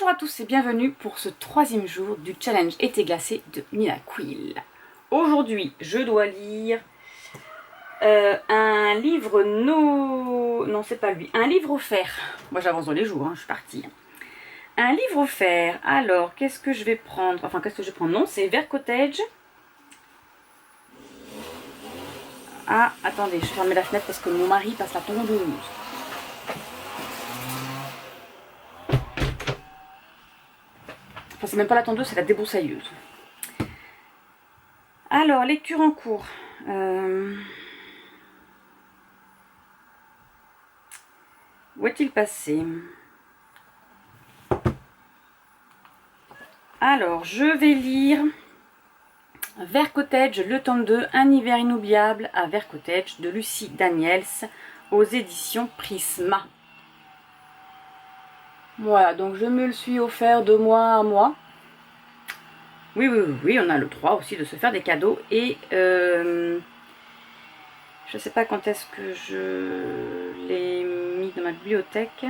Bonjour à tous et bienvenue pour ce troisième jour du challenge été glacé de Nina Quill. Aujourd'hui, je dois lire un livre non, c'est pas lui, un livre offert. Moi j'avance dans les jours, hein, je suis partie. Un livre offert. Alors, qu'est-ce que je vais prendre? Enfin, qu'est-ce que je vais prendre? Non, c'est Vert Cottage. Ah, attendez, je vais fermer la fenêtre parce que mon mari passe la tondeuse. Enfin, c'est même pas la tondeuse, c'est la débroussailleuse. Alors, lecture en cours. Où est-il passé? Alors, je vais lire Vert Cottage, le tome 2, Un hiver inoubliable à Vert Cottage de Lucie Daniels aux éditions Prisma. Voilà, donc je me le suis offert de mois à mois. Oui, on a le droit aussi de se faire des cadeaux. Et je sais pas quand est-ce que je l'ai mis dans ma bibliothèque.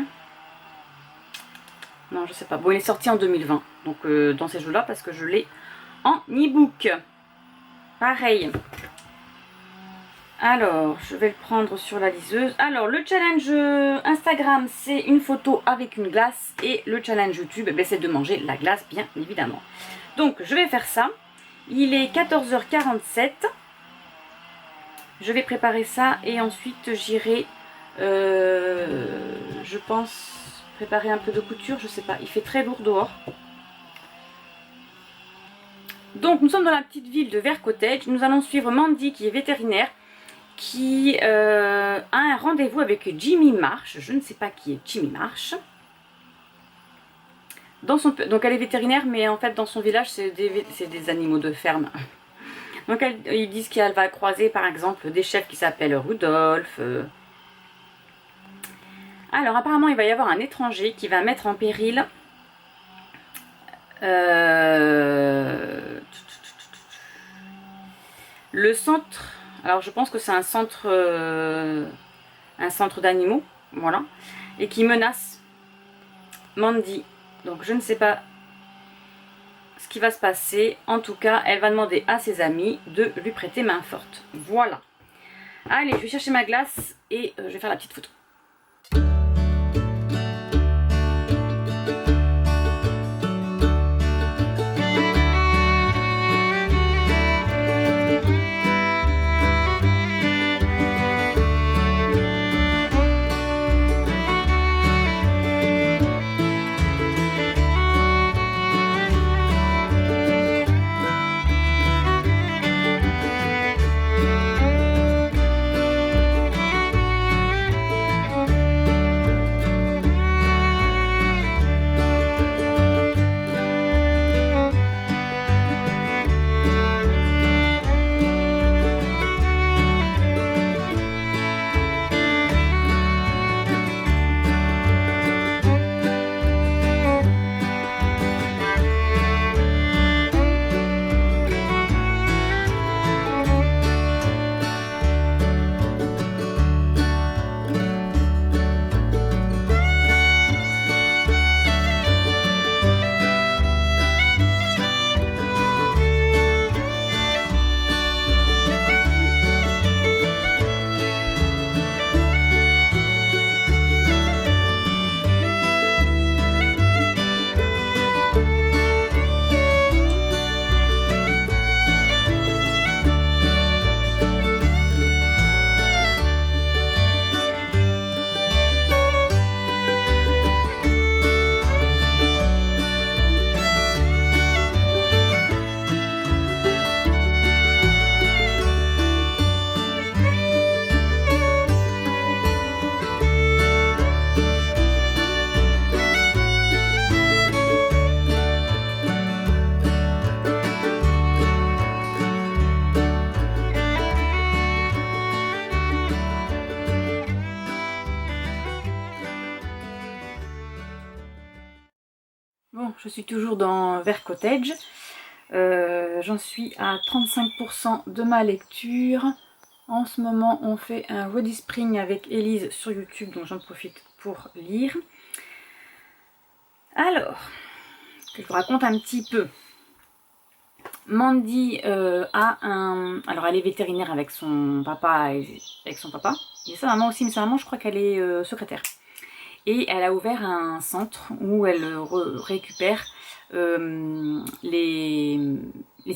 Non, je sais pas. Bon, il est sorti en 2020. Donc dans ces jeux-là, parce que je l'ai en e-book. Pareil. Alors, je vais le prendre sur la liseuse. Alors, le challenge Instagram, c'est une photo avec une glace. Et le challenge YouTube, c'est de manger la glace, bien évidemment. Donc, je vais faire ça. Il est 14h47. Je vais préparer ça. Et ensuite, j'irai, je pense, préparer un peu de couture. Je sais pas, il fait très lourd dehors. Donc, nous sommes dans la petite ville de Vert Cottage. Nous allons suivre Mandy, qui est vétérinaire, qui a un rendez-vous avec Jimmy Marsh. Je ne sais pas qui est Jimmy Marsh. Donc elle est vétérinaire, mais en fait dans son village c'est des animaux de ferme. Donc ils disent qu'elle va croiser par exemple des chefs qui s'appellent Rudolph. Alors apparemment il va y avoir un étranger qui va mettre en péril le centre. Alors je pense que c'est un centre d'animaux, voilà, et qui menace Mandy. Donc je ne sais pas ce qui va se passer. En tout cas, elle va demander à ses amis de lui prêter main forte. Voilà. Allez, je vais chercher ma glace et je vais faire la petite photo. Bon, je suis toujours dans Vert Cottage. J'en suis à 35% de ma lecture. En ce moment, on fait un Ready Spring avec Elise sur YouTube, donc j'en profite pour lire. Alors, je vous raconte un petit peu. Mandy a un... Alors elle est vétérinaire avec son papa et sa maman aussi, mais sa maman je crois qu'elle est secrétaire. Et elle a ouvert un centre où elle récupère les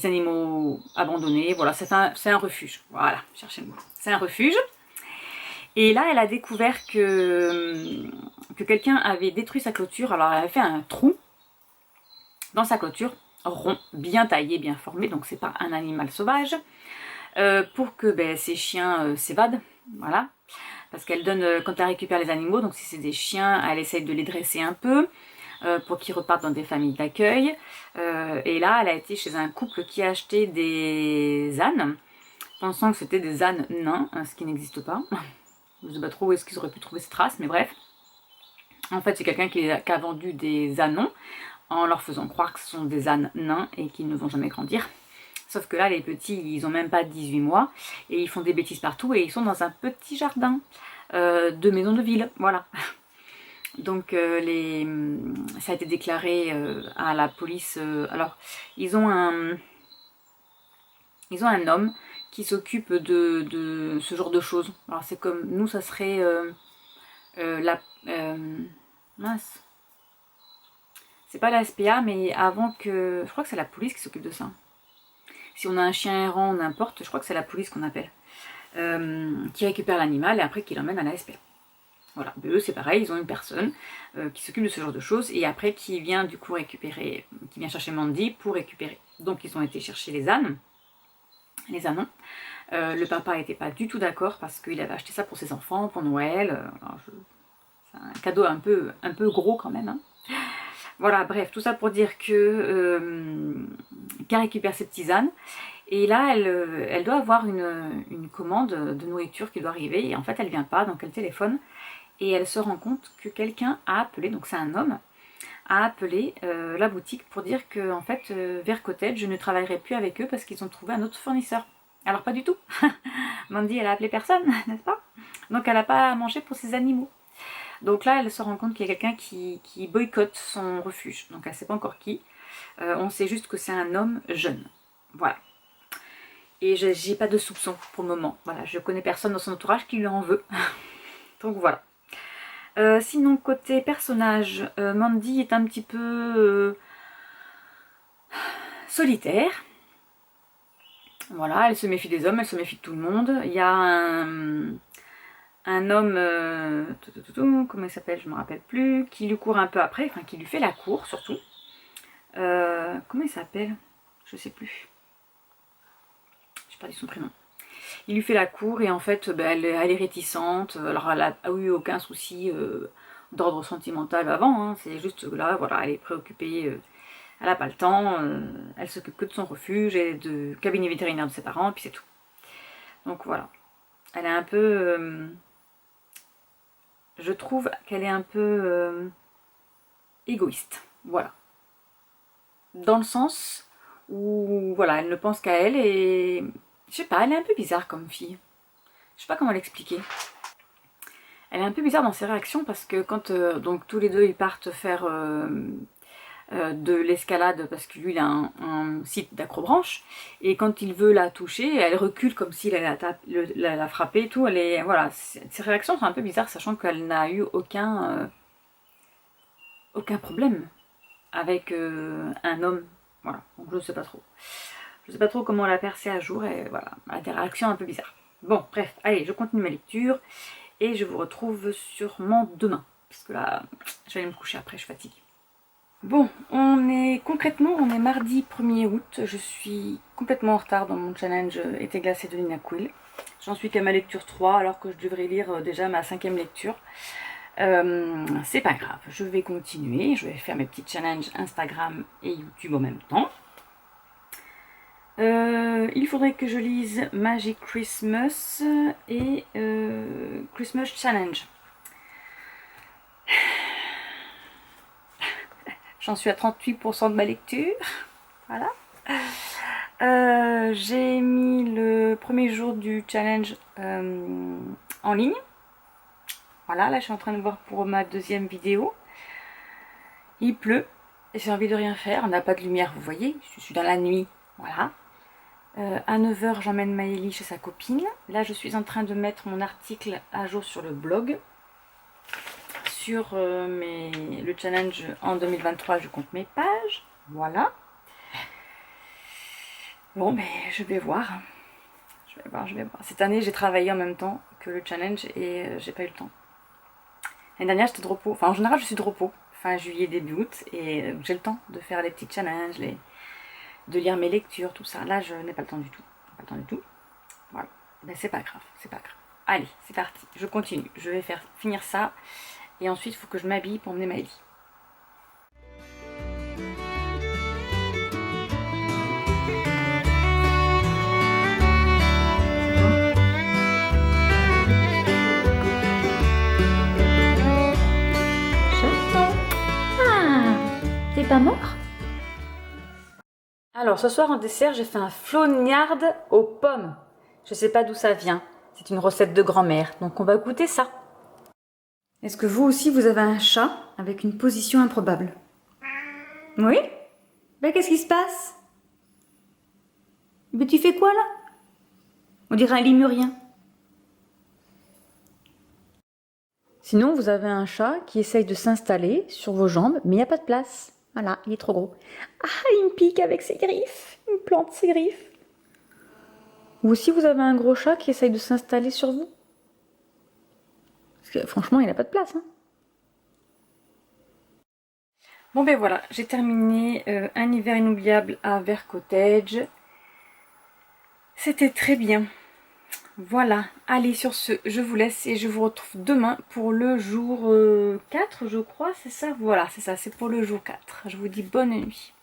animaux abandonnés. Voilà, c'est un refuge. Voilà, cherchez le mot. C'est un refuge. Et là, elle a découvert que quelqu'un avait détruit sa clôture. Alors, elle avait fait un trou dans sa clôture, rond, bien taillé, bien formé. Donc, c'est pas un animal sauvage. Pour que ces chiens s'évadent. Voilà. Parce qu'elle donne, quand elle récupère les animaux, donc si c'est des chiens, elle essaye de les dresser un peu pour qu'ils repartent dans des familles d'accueil. Et là, elle a été chez un couple qui a acheté des ânes, pensant que c'était des ânes nains, ce qui n'existe pas. Je ne sais pas trop où est-ce qu'ils auraient pu trouver cette race, mais bref. En fait, c'est quelqu'un qui a vendu des ânons en leur faisant croire que ce sont des ânes nains et qu'ils ne vont jamais grandir. Sauf que là, les petits, ils ont même pas 18 mois et ils font des bêtises partout et ils sont dans un petit jardin de maison de ville, voilà. Donc ça a été déclaré à la police. Alors, ils ont un homme qui s'occupe de ce genre de choses. Alors c'est comme, nous ça serait mince. C'est pas la SPA, mais avant que... Je crois que c'est la police qui s'occupe de ça. Si on a un chien errant ou n'importe, je crois que c'est la police qu'on appelle. Qui récupère l'animal et après qui l'emmène à la SPA. Voilà, eux c'est pareil, ils ont une personne qui s'occupe de ce genre de choses et après qui vient du coup récupérer, qui vient chercher Mandy pour récupérer. Donc ils ont été chercher les ânes, les ânons. Le papa n'était pas du tout d'accord parce qu'il avait acheté ça pour ses enfants, pour Noël. C'est un cadeau un peu gros quand même. Hein. Voilà, bref, tout ça pour dire que qu'elle récupère ses petits ânes. Et là, elle doit avoir une commande de nourriture qui doit arriver. Et en fait, elle vient pas, donc elle téléphone. Et elle se rend compte que quelqu'un a appelé, donc c'est un homme, a appelé la boutique pour dire que en fait, vers Cottage, je ne travaillerai plus avec eux parce qu'ils ont trouvé un autre fournisseur. Alors pas du tout. Mandy, elle a appelé personne, n'est-ce pas? Donc elle n'a pas à manger pour ses animaux. Donc là, elle se rend compte qu'il y a quelqu'un qui boycotte son refuge. Donc elle ne sait pas encore qui. On sait juste que c'est un homme jeune. Voilà. Et j'ai pas de soupçon pour le moment. Voilà, je connais personne dans son entourage qui lui en veut. Donc voilà. Sinon, côté personnage, Mandy est un petit peu solitaire. Voilà, elle se méfie des hommes, elle se méfie de tout le monde. Il y a un homme, comment il s'appelle, je ne me rappelle plus, qui lui court un peu après, enfin qui lui fait la cour surtout. Comment il s'appelle? Je sais plus. J'ai pas dit son prénom. Il lui fait la cour et en fait elle est réticente, alors elle a eu aucun souci d'ordre sentimental avant, hein. C'est juste là, voilà, elle est préoccupée, elle n'a pas le temps, elle s'occupe que de son refuge et de cabinet vétérinaire de ses parents et puis c'est tout. Donc voilà, elle est un peu... je trouve qu'elle est un peu égoïste, voilà. Dans le sens où, voilà, elle ne pense qu'à elle et... Je sais pas, elle est un peu bizarre comme fille. Je sais pas comment l'expliquer. Elle est un peu bizarre dans ses réactions parce que quand donc tous les deux ils partent faire de l'escalade parce que lui il a un site d'acrobranche et quand il veut la toucher, elle recule comme s'il allait la frapper et tout. Elle est, voilà, ses réactions sont un peu bizarres sachant qu'elle n'a eu aucun problème avec un homme. Voilà, donc je ne sais pas trop. Je ne sais pas trop comment la percer à jour et voilà, elle a des réactions un peu bizarres. Bon, bref, allez, je continue ma lecture et je vous retrouve sûrement demain. Parce que là, je vais aller me coucher après, je suis fatiguée. Bon, on est mardi 1er août. Je suis complètement en retard dans mon challenge été glacé de Nina Quill. J'en suis qu'à ma lecture 3 alors que je devrais lire déjà ma 5e lecture. C'est pas grave, je vais continuer. Je vais faire mes petits challenges Instagram et YouTube en même temps. Il faudrait que je lise Magic Christmas et Christmas Challenge. J'en suis à 38% de ma lecture. Voilà. J'ai mis le premier jour du challenge en ligne. Voilà, là je suis en train de voir pour ma 2e vidéo. Il pleut. j'ai envie de rien faire, on n'a pas de lumière, vous voyez, je suis dans la nuit, voilà. À 9 h, j'emmène Maëlie chez sa copine. Là, je suis en train de mettre mon article à jour sur le blog. Sur le challenge en 2023, je compte mes pages. Voilà. Bon, mais je vais voir. Je vais voir. Cette année, j'ai travaillé en même temps que le challenge et j'ai pas eu le temps. L'année dernière, j'étais de repos. Enfin, en général, je suis de repos. Fin juillet, début août. Et j'ai le temps de faire les petits challenges, de lire mes lectures, tout ça. Là, je n'ai pas le temps du tout. Pas le temps du tout. Voilà. Mais c'est pas grave, c'est pas grave. Allez, c'est parti. Je continue. Je vais finir ça. Et ensuite, il faut que je m'habille pour emmener Maëlie. T'es pas mort? Alors, ce soir en dessert, j'ai fait un flognarde aux pommes. Je sais pas d'où ça vient. C'est une recette de grand-mère, donc on va goûter ça. Est-ce que vous aussi, vous avez un chat avec une position improbable? Oui? Ben, qu'est-ce qui se passe? Mais tu fais quoi, là? On dirait un lémurien. Sinon, vous avez un chat qui essaye de s'installer sur vos jambes, mais il n'y a pas de place. Voilà, il est trop gros. Ah, il me pique avec ses griffes. Il me plante ses griffes. Ou aussi, vous avez un gros chat qui essaye de s'installer sur vous. Parce que franchement, il n'a pas de place. Hein. Bon ben voilà, j'ai terminé un hiver inoubliable à Vert Cottage. C'était très bien. Voilà, allez sur ce, je vous laisse et je vous retrouve demain pour le jour 4 je crois, c'est ça? Voilà, c'est ça, c'est pour le jour 4. Je vous dis bonne nuit.